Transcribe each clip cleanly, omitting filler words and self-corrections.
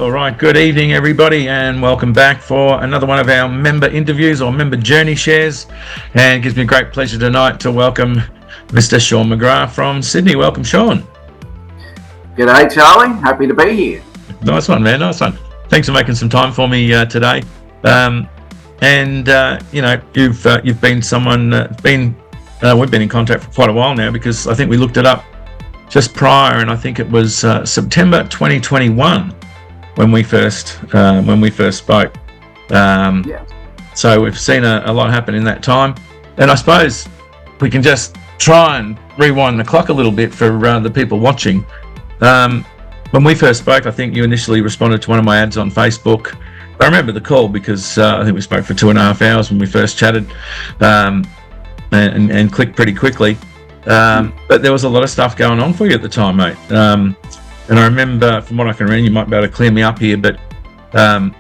All right, good evening, everybody, and welcome back for another one of our member interviews or member journey shares. And it gives me great pleasure tonight to welcome Mr. Sean McGrath from Sydney. Welcome, Sean. G'day, Charlie. Happy to be here. Nice one, man. Nice one. Thanks for making some time for me today. You've been someone. We've been in contact for quite a while now because I think we looked it up just prior, and I think it was September 2021 when we first spoke. So we've seen a lot happen in that time, and I suppose we can just try and rewind the clock a little bit for the people watching. When we first spoke, I think you initially responded to one of my ads on Facebook. I remember the call because I think we spoke for 2.5 hours when we first chatted, and clicked pretty quickly. But there was a lot of stuff going on for you at the time, mate. And I remember, from what I can read, you might be able to clear me up here, but and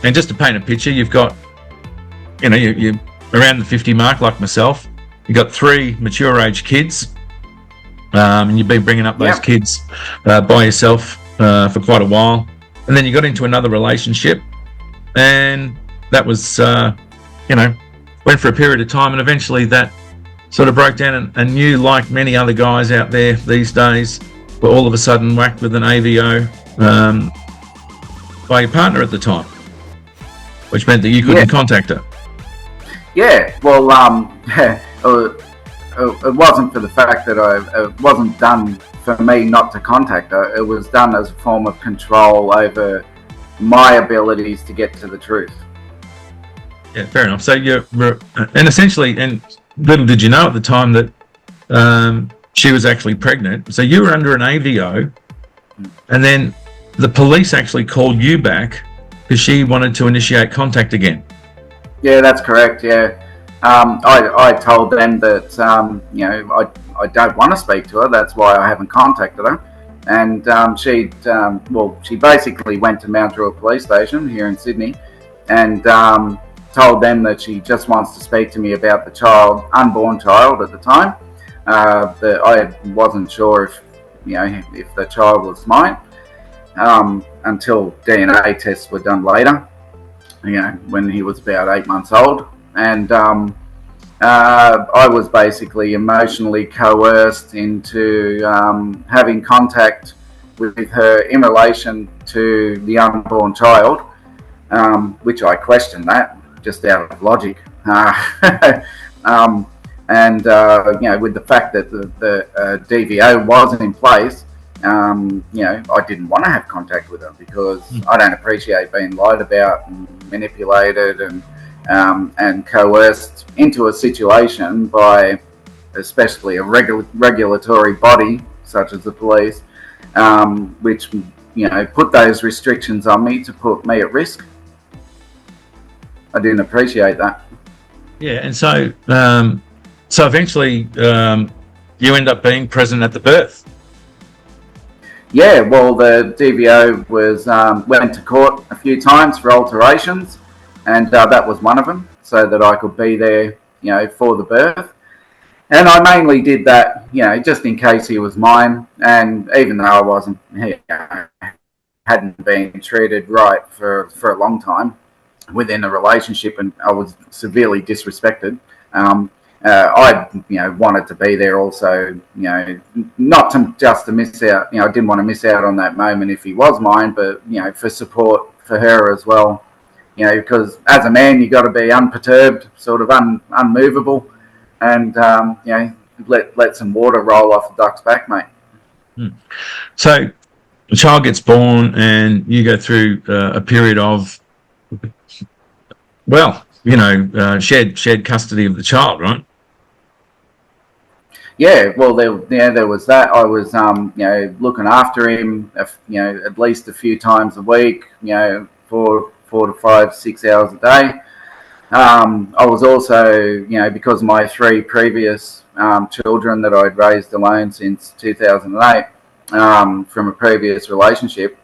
just to paint a picture, you've got, you're around the 50 mark like myself. You've got 3 mature age kids, and you've been bringing up those kids by yourself for quite a while. And then you got into another relationship, and that was, went for a period of time, and eventually that sort of broke down, and you, like many other guys out there these days, were all of a sudden whacked with an AVO by your partner at the time, which meant that you couldn't contact her. Yeah, well, it wasn't for the fact that it wasn't done for me not to contact her. It was done as a form of control over my abilities to get to the truth. Yeah, fair enough. So and essentially, and little did you know at the time that she was actually pregnant. So you were under an AVO, and then the police actually called you back because she wanted to initiate contact again. Yeah, that's correct. Yeah, I told them that I don't want to speak to her. That's why I haven't contacted her. And she basically went to Mount Druitt Police Station here in Sydney, and told them that she just wants to speak to me about the unborn child at the time. That I wasn't sure if the child was mine until DNA tests were done later. When he was about 8 months old, and I was basically emotionally coerced into having contact with her in relation to the unborn child, which I questioned that just out of logic. With the fact that the DVO wasn't in place, I didn't want to have contact with her because I don't appreciate being lied about and manipulated and coerced into a situation by especially a regulatory body such as the police, which put those restrictions on me to put me at risk. I didn't appreciate that. Yeah, and so eventually you end up being present at the birth. Yeah, well, the DVO went to court a few times for alterations, and that was one of them, so that I could be there, for the birth. And I mainly did that, just in case he was mine. And even though hadn't been treated right for a long time within a relationship, and I was severely disrespected. I wanted to be there also, not to miss out. I didn't want to miss out on that moment if he was mine, but for support for her as well. Because as a man, you got to be unperturbed, sort of unmovable, and let some water roll off the duck's back, mate. So the child gets born, and you go through a period of, shared custody of the child, right? Yeah, well, there was that. I was, looking after him, at least a few times a week, 4 to 5, 6 hours a day. I was also, because of my 3 previous children that I'd raised alone since 2008 from a previous relationship,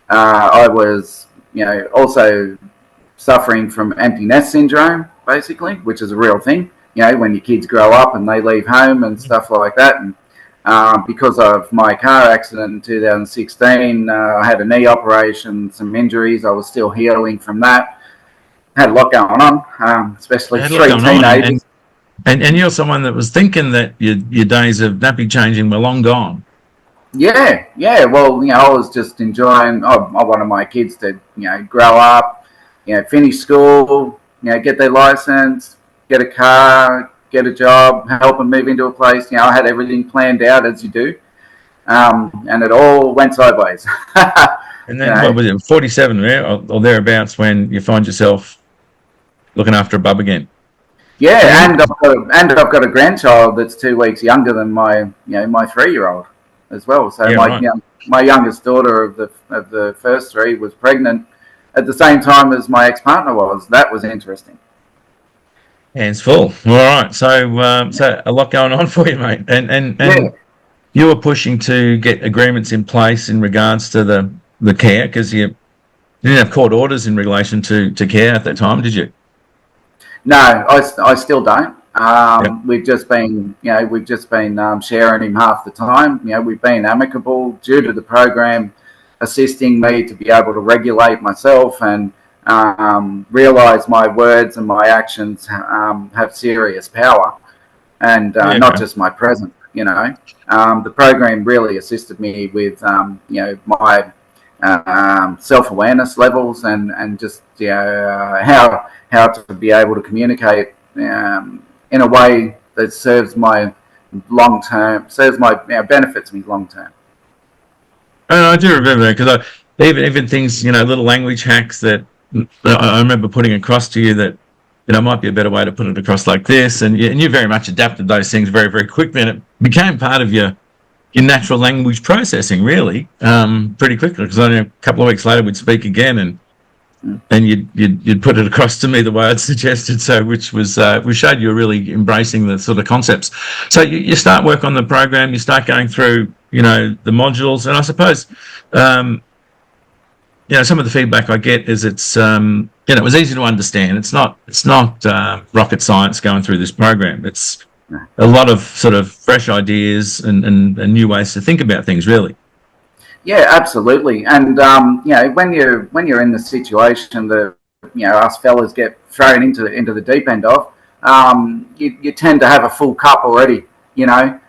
I was, also suffering from empty nest syndrome, basically, which is a real thing. When your kids grow up and they leave home and stuff like that. And because of my car accident in 2016. I had a knee operation, some injuries. I was still healing from that. Had a lot going on, especially Had a lot three going on, teenagers. and you're someone that was thinking that your days of nappy changing were long gone. Yeah. Well, I was just enjoying. I wanted my kids to, grow up, finish school, get their license, get a car, get a job, help them move into a place. I had everything planned out as you do, and it all went sideways. And then, what was it, 47 or thereabouts, when you find yourself looking after a bub again? Yeah, and I've got a grandchild that's 2 weeks younger than my 3-year-old as well. So Yeah, right. my youngest daughter of the first three was pregnant at the same time as my ex-partner was. That was interesting. Hands full. All right. So a lot going on for you, mate. And Yeah. you were pushing to get agreements in place in regards to the care, because you didn't have court orders in relation to care at that time, did you? No, I still don't. Yep. We've just been sharing him half the time. We've been amicable due to the program assisting me to be able to regulate myself and realize my words and my actions have serious power, and Yeah, not okay. just my present. The program really assisted me with my self-awareness levels, and just how to be able to communicate in a way that serves my benefits me long term. I do remember that, because even things, little language hacks that I remember putting across to you, that might be a better way to put it across like this, and you very much adapted those things very, very quickly, and it became part of your natural language processing, really, pretty quickly. Because only a couple of weeks later we'd speak again, and you'd put it across to me the way I'd suggested, so which showed you were really embracing the sort of concepts. So you start work on the program, you start going through the modules, and I suppose some of the feedback I get is it's it was easy to understand. It's not rocket science going through this program. It's a lot of sort of fresh ideas and new ways to think about things, really. Yeah, absolutely. And when you're in the situation that us fellas get thrown into the deep end of, you tend to have a full cup already. You're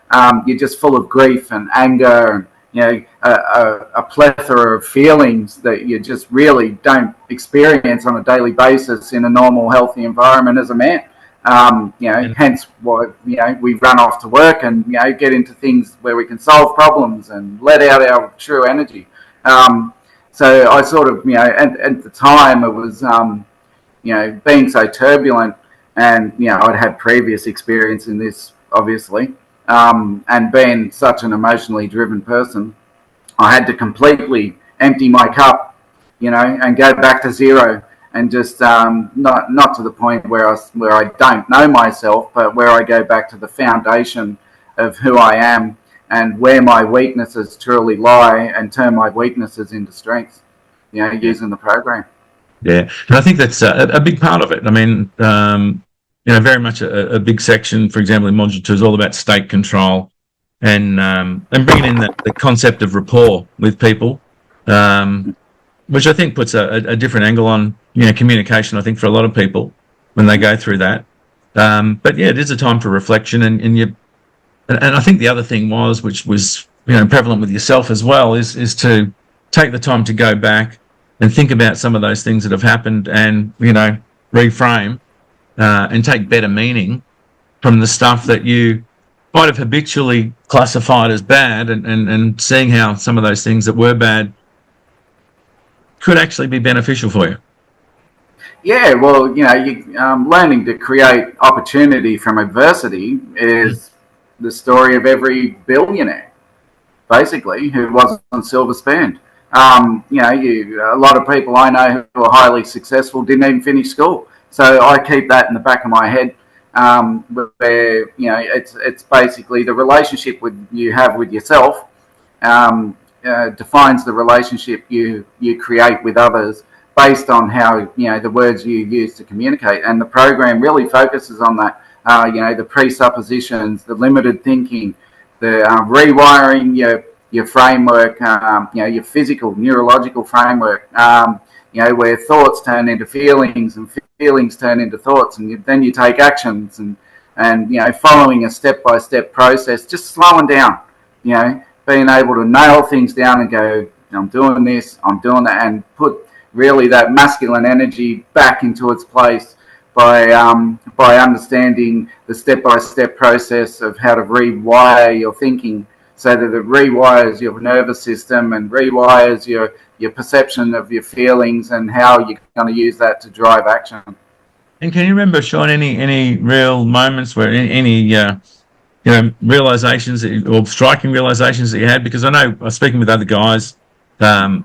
just full of grief and anger, and a plethora of feelings that you just really don't experience on a daily basis in a normal, healthy environment as a man. Hence why we run off to work and get into things where we can solve problems and let out our true energy. So I sort of and at the time it was being so turbulent, and I'd had previous experience in this, obviously, and being such an emotionally driven person, I had to completely empty my cup, and go back to zero. And just not to the point where I don't know myself, but where I go back to the foundation of who I am and where my weaknesses truly lie, and turn my weaknesses into strengths, using the program. Yeah, and I think that's a big part of it. I mean, very much a big section, for example, in Module 2 is all about state control, and bringing in the concept of rapport with people, which I think puts a different angle on communication, I think, for a lot of people when they go through that. But yeah, it is a time for reflection, and I think the other thing which was prevalent with yourself as well, is to take the time to go back and think about some of those things that have happened, and reframe and take better meaning from the stuff that you might have habitually classified as bad, and seeing how some of those things that were bad could actually be beneficial for you. Yeah, well, learning to create opportunity from adversity is the story of every billionaire, basically, who wasn't silver spooned. A lot of people I know who are highly successful didn't even finish school. So I keep that in the back of my head, where it's basically the relationship you have with yourself defines the relationship you create with others, based on how the words you use to communicate. And the program really focuses on that. The presuppositions, the limited thinking, rewiring your framework, your physical, neurological framework, where thoughts turn into feelings and feelings turn into thoughts, and then you take actions, and following a step-by-step process, just slowing down, being able to nail things down and go, I'm doing this, I'm doing that, and put really that masculine energy back into its place by understanding the step-by-step process of how to rewire your thinking, so that it rewires your nervous system and rewires your perception of your feelings and how you're going to use that to drive action. And can you remember, Sean, any real moments where any realizations or striking realizations that you had? Because I know I was speaking with other guys, and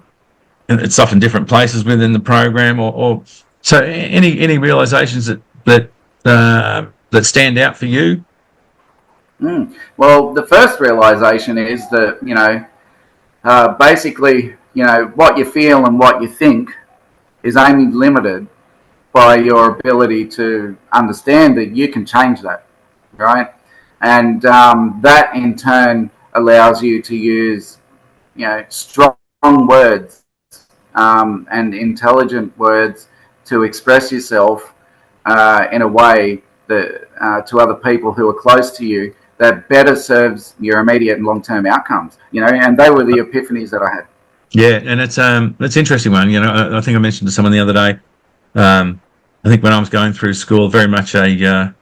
it's often different places within the program, or so any realizations that stand out for you? Well, the first realization is that basically what you feel and what you think is only limited by your ability to understand that you can change that, right? And that in turn allows you to use strong words and intelligent words to express yourself in a way that to other people who are close to you that better serves your immediate and long-term outcomes. And they were the epiphanies that I had. Yeah, and it's an interesting one. I think I mentioned to someone the other day. I think when I was going through school, very much a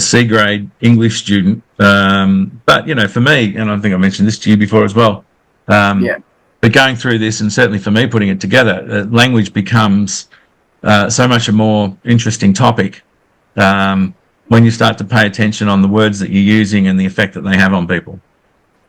C grade English student. But for me, and I think I mentioned this to you before as well. But going through this, and certainly for me putting it together, language becomes so much a more interesting topic when you start to pay attention on the words that you're using and the effect that they have on people.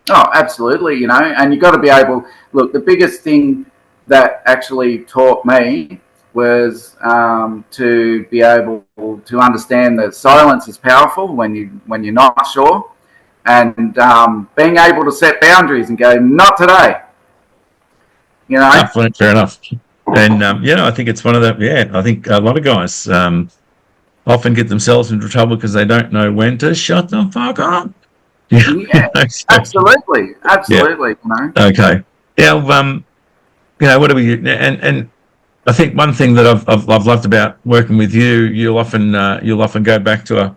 Oh, absolutely, and you've got to be able, look, the biggest thing that actually taught me was to be able to understand that silence is powerful when you're not sure, and being able to set boundaries and go, not today. Fair enough. And I think it's one of the I think a lot of guys often get themselves into trouble because they don't know when to shut the fuck up. Yeah, absolutely. Yeah. Okay. Yeah. What do we? And I think one thing that I've loved about working with you, you'll often go back to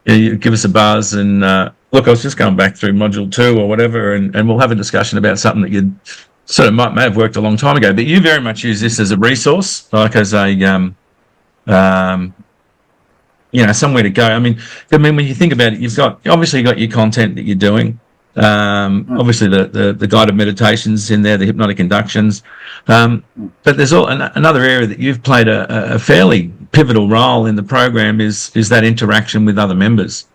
you give us a buzz and look. I was just going back through module 2 or whatever, and we'll have a discussion about something that you sort of may have worked a long time ago. But you very much use this as a resource, like as a somewhere to go. I mean, when you think about it, you've got your content that you're doing. Obviously, the guided meditations in there, the hypnotic inductions. But there's another area that you've played a fairly pivotal role in the program is that interaction with other members,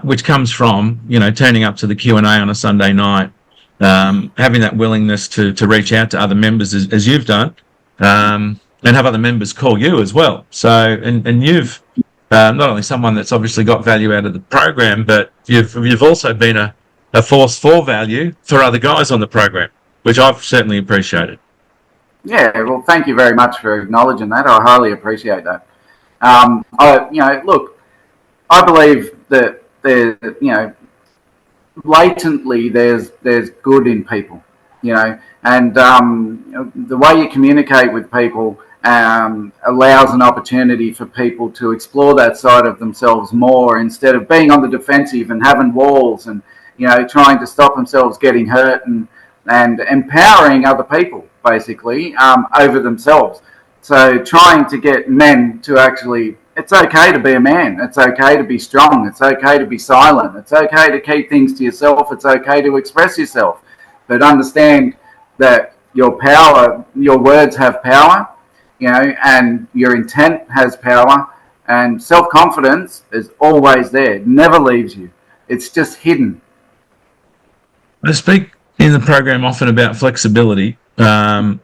which comes from turning up to the Q&A on a Sunday night, having that willingness to reach out to other members as you've done, and have other members call you as well. So and you've not only someone that's obviously got value out of the program, but you've also been a force for value for other guys on the program, which I've certainly appreciated. Yeah, well, thank you very much for acknowledging that. I highly appreciate that. Look, I believe that latently there's good in people, and the way you communicate with people allows an opportunity for people to explore that side of themselves more, instead of being on the defensive and having walls and trying to stop themselves getting hurt, and empowering other people basically over themselves. So trying to get men to actually, it's okay to be a man, it's okay to be strong, it's okay to be silent, it's okay to keep things to yourself, it's okay to express yourself, but understand that your words have power, and your intent has power, and self-confidence is always there, it never leaves you, it's just hidden. I speak in the program often about flexibility, in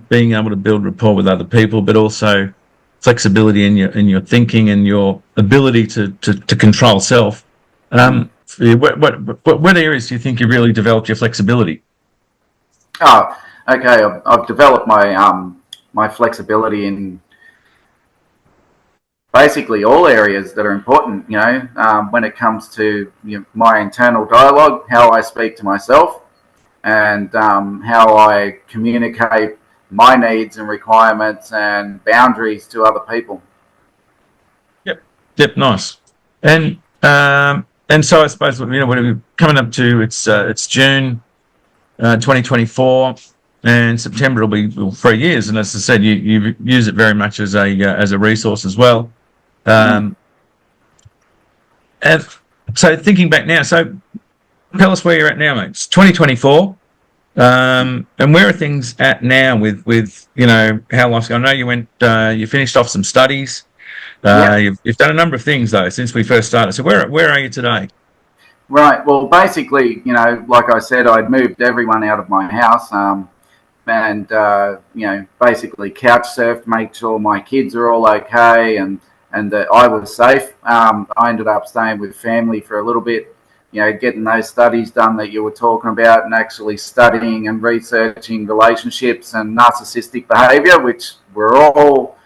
being able to build rapport with other people, but also flexibility in your thinking and your ability to control self. What areas do you think you really developed your flexibility? Oh, okay. I've developed my flexibility in basically all areas that are important, when it comes to my internal dialogue, how I speak to myself, and how I communicate my needs and requirements and boundaries to other people. Yep, nice. And so I suppose we're coming up to it's June 2024, and September will be 3 years. And as I said, you use it very much as a resource as well. And so thinking back now, so tell us where you're at now, mate. It's 2024. And where are things at now with how life's going? I know you finished off some studies. You've done a number of things though since we first started. So where are you today? Right. Well, basically, like I said, I'd moved everyone out of my house, and basically couch surfed, make sure my kids are all okay, and that I was safe. I ended up staying with family for a little bit, getting those studies done that you were talking about, and actually studying and researching relationships and narcissistic behaviour, which we're all,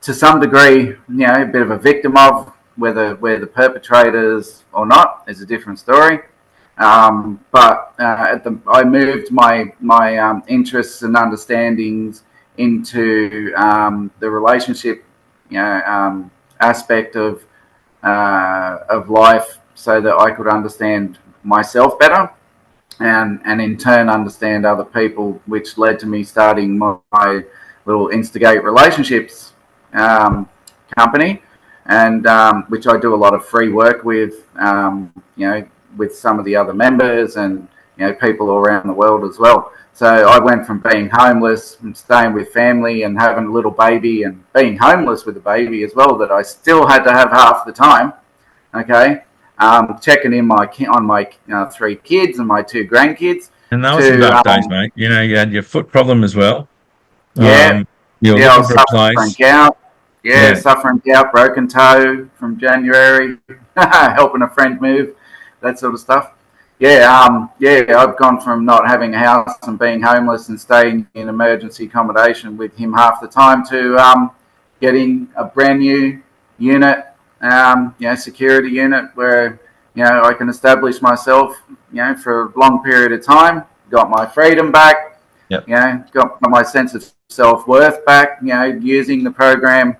to some degree, a bit of a victim of. Whether we're the perpetrators or not is a different story. But I moved my interests and understandings into the relationship, aspect of life, so that I could understand myself better, and in turn understand other people, which led to me starting my little Instigate Relationships company, and which I do a lot of free work with, with some of the other members and people all around the world as well. So I went from being homeless and staying with family and having a little baby and being homeless with a baby as well, that I still had to have half the time. Okay, checking in on my 3 kids and my 2 grandkids. And those were dark days, mate. You had your foot problem as well. I was suffering gout. Yeah. Suffering gout, broken toe from January, helping a friend move, that sort of stuff. I've gone from not having a house and being homeless and staying in emergency accommodation with him half the time to getting a brand new unit, security unit where, I can establish myself, for a long period of time, got my freedom back, got my sense of self-worth back, using the program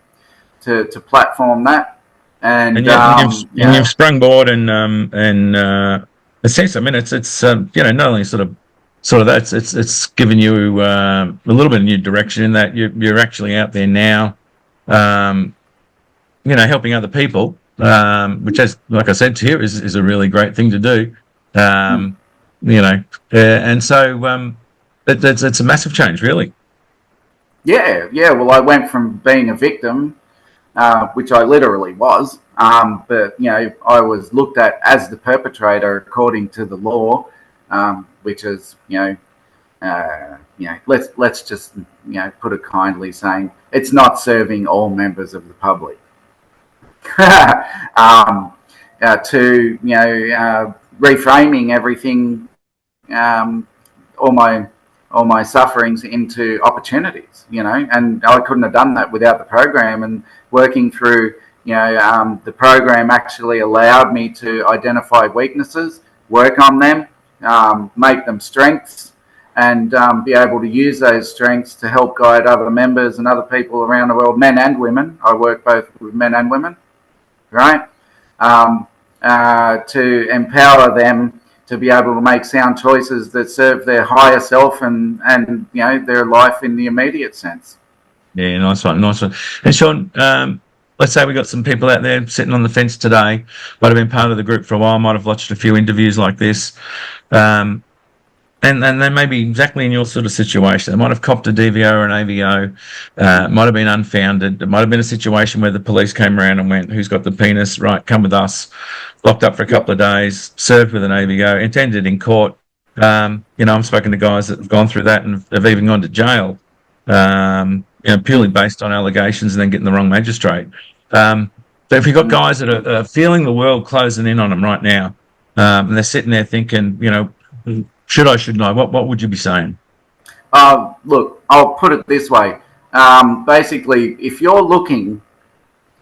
to platform that, and you've sprung board and essentially, I mean, it's not only sort of that, it's given you a little bit of new direction in that you're actually out there now, helping other people, which, as like I said to you, is a really great thing to do, and so it's a massive change, really. Well, I went from being a victim, which I literally was, but I was looked at as the perpetrator according to the law, which is let's just put it kindly, saying it's not serving all members of the public. To reframing everything, all my sufferings into opportunities, and I couldn't have done that without the program. And working through, the program actually allowed me to identify weaknesses, work on them, make them strengths, and be able to use those strengths to help guide other members and other people around the world, men and women. I work both with men and women, right? To empower them to be able to make sound choices that serve their higher self and their life in the immediate sense. Yeah, nice one. And Sean, let's say we got some people out there sitting on the fence today, might have been part of the group for a while, might have watched a few interviews like this, and they may be exactly in your sort of situation. They might have copped a DVO or an AVO, might have been unfounded. It might have been a situation where the police came around and went, "Who's got the penis? Right, come with us." Locked up for a couple of days, served with an AVO, attended in court. I've spoken to guys that have gone through that and have even gone to jail, purely based on allegations and then getting the wrong magistrate. So if you've got guys that are feeling the world closing in on them right now, and they're sitting there thinking, should I, shouldn't I? What would you be saying? Look, I'll put it this way. Basically, if you're looking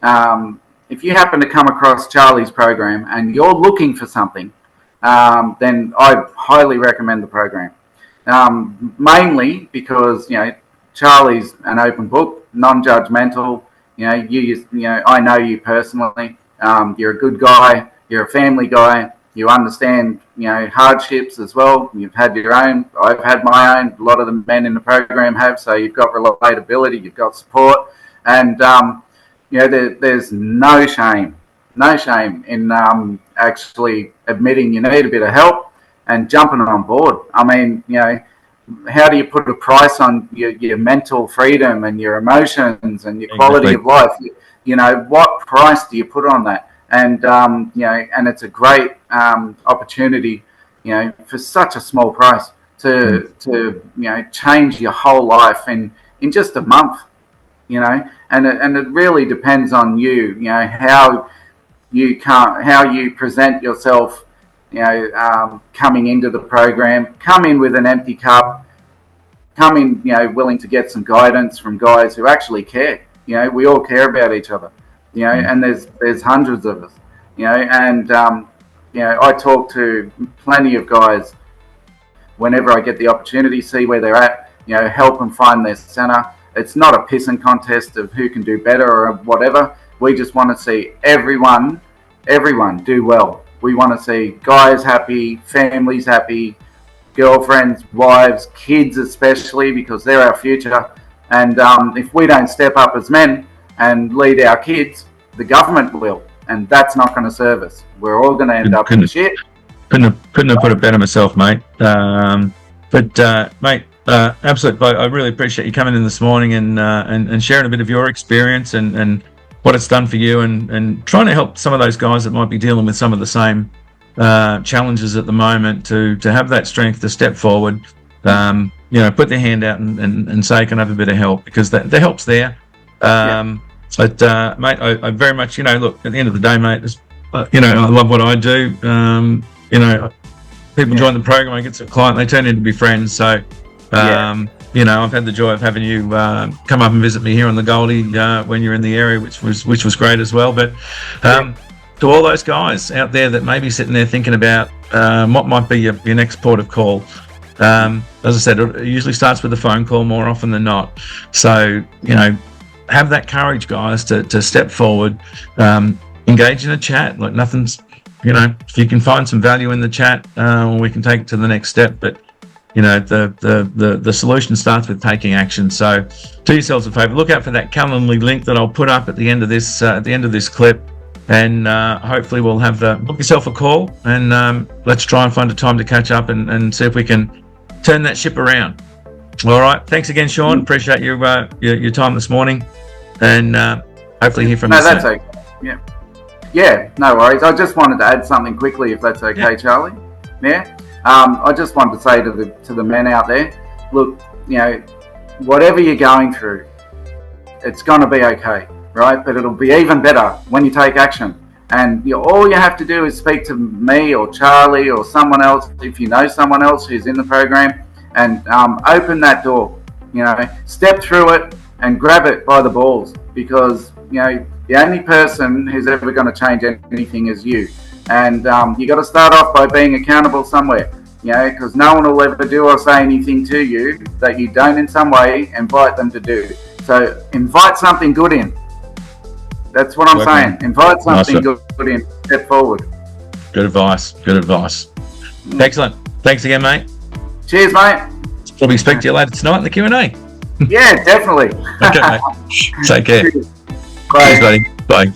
if you happen to come across Charlie's program and you're looking for something, then I highly recommend the program. Mainly because, Charlie's an open book, non-judgmental. I know you personally. You're a good guy. You're a family guy. You understand, hardships as well. You've had your own. I've had my own. A lot of the men in the program have. So you've got relatability. You've got support, and there's no shame in actually admitting you need a bit of help and jumping on board. I mean, how do you put a price on your mental freedom and your emotions and your quality of life? What price do you put on that? And and it's a great opportunity, for such a small price to change your whole life in just a month, and it really depends on you, how you present yourself, coming into the program. Come in with an empty cup. Come in, willing to get some guidance from guys who actually care. We all care about each other. And there's hundreds of us. I talk to plenty of guys whenever I get the opportunity, see where they're at. Help them find their center. It's not a pissing contest of who can do better or whatever. We just want to see everyone do well. We want to see guys happy, families happy, girlfriends, wives, kids especially, because they're our future. And if we don't step up as men and lead our kids, the government will, and that's not going to serve us. We're all going to end up in shit. Couldn't have put it better myself, mate. Mate, absolutely. I really appreciate you coming in this morning and sharing a bit of your experience and what it's done for you, and trying to help some of those guys that might be dealing with some of the same challenges at the moment to have that strength to step forward, put their hand out and say, can I have a bit of help, because the help's there. But mate, I very much, look, at the end of the day, mate, I love what I do. People join the program, I get to a client, they turn into be friends. So, I've had the joy of having you come up and visit me here on the Goldie when you're in the area, which was great as well. But to all those guys out there that may be sitting there thinking about what might be your next port of call, as I said, it usually starts with a phone call more often than not. So, have that courage, guys, to step forward, engage in a chat. Like nothing's, if you can find some value in the chat, we can take it to the next step. But the solution starts with taking action. So do yourselves a favor, look out for that Calendly link that I'll put up at the end of this clip, and hopefully we'll have book yourself a call, and let's try and find a time to catch up and see if we can turn that ship around. All right, thanks again, Sean. Appreciate your time this morning, and hopefully hear from you soon. That's okay. Yeah, no worries. I just wanted to add something quickly, if that's okay, Charlie. Yeah. I just wanted to say to the men out there, look, whatever you're going through, it's going to be okay, right? But it'll be even better when you take action. And all you have to do is speak to me or Charlie or someone else, if you know someone else who's in the program, and open that door. Step through it and grab it by the balls, because the only person who's ever going to change anything is you. And you got to start off by being accountable somewhere, because no one will ever do or say anything to you that you don't in some way invite them to do. So invite something good in. That's what I'm saying. Invite something good in. Step forward. Good advice. Excellent. Thanks again, mate. Cheers, mate. Probably speak to you later tonight in the Q&A. Yeah, definitely. Okay, mate. Take care. Bye. Cheers, buddy. Bye.